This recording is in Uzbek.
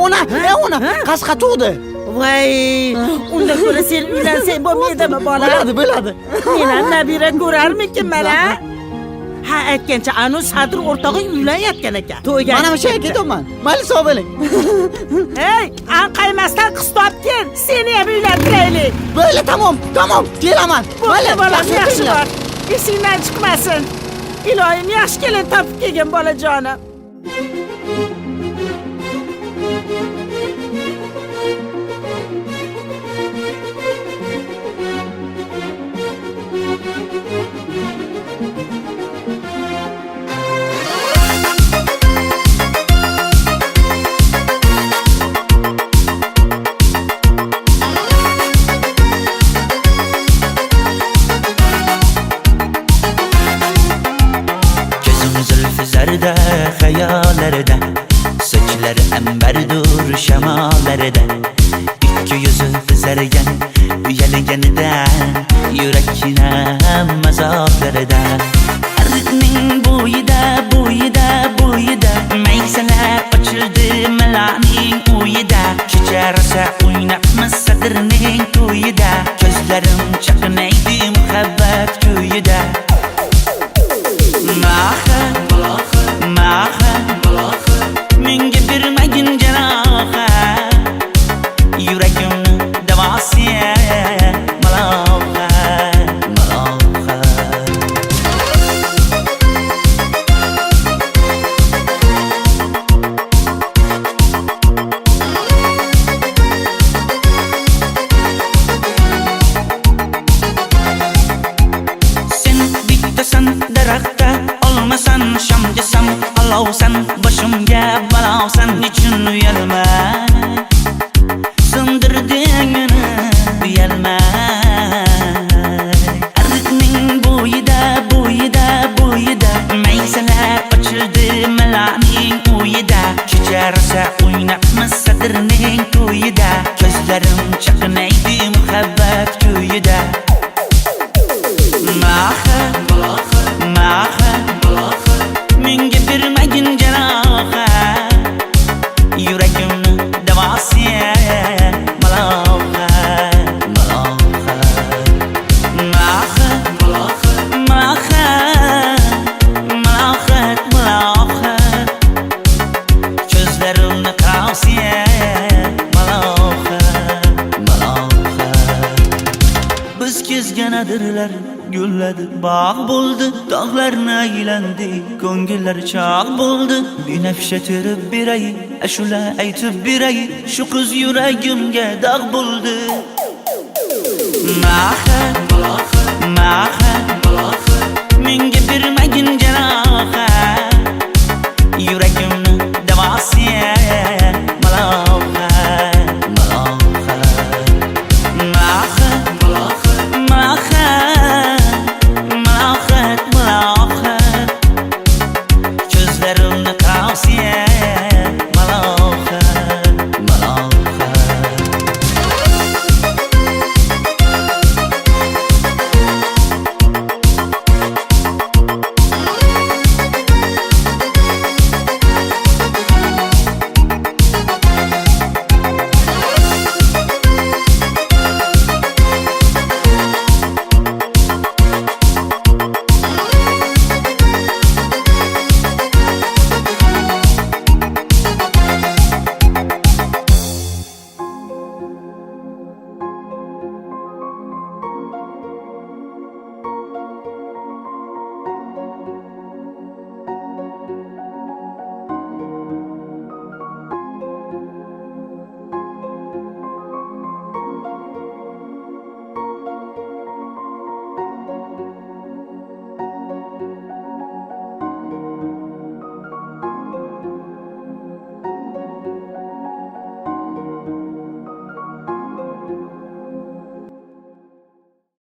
Ona qasqa tug'di. Voy, unda ko'ra sen uylansang bo'lmaydimi bola? Bo'ladi. Men ham nabira ko'rarmikinman ha? Ha, aytgancha anu Sadir o'rtog'ing uylanayotgan ekan. To'yga. Mana shu yerga ketaman. Mayli sog' bo'ling. Hey, anqaymasdan qiz topgin. Seni ham uylantiraylik. Bo'ldi, tamom. Kelaman. Mayli, bolam yaxshi bor. Esingdan chiqmasin. Iloyim yaxshi kelin topib kelgin bolajonim. Zarda hayallarda, sochlari ambardur shamollarda, ikki yuzi qizargan uyalganidan, yurakkinam azoblarida. Arqning bo'yida maysalar ochildi malaning uyida. Kecha rosa o'ynabmiz Sadirning to'yida, ko'zlarim chaqnaydi muhabbat kuyida. Menga bermagin jarohat, yuragimni davosiya malohat. Sen bittasan daraxtda, olmasan shamgasan, olovsan boshimga balosan. Nechun uyalma, sindirding meni uyalma. Arqning bo'yida maysalar ochildi malaning uyida. Kecha rosa o'ynabmiz Sadirning to'yida, ko'zlarim chaqnaydi muhabbat kuyida. Menga bermagin jarohat, yuragimni davosiya malohat. Ko'zlarimni qarosiya malohat. Biz kezgan adirlar gulladi, bog' bo'ldi, tog'larni aylandi, ko'ngillar chog' bo'ldi. Binafsha terib beray, ashula aytib beray, shu qiz yuragimga dog' bo'ldi. Menga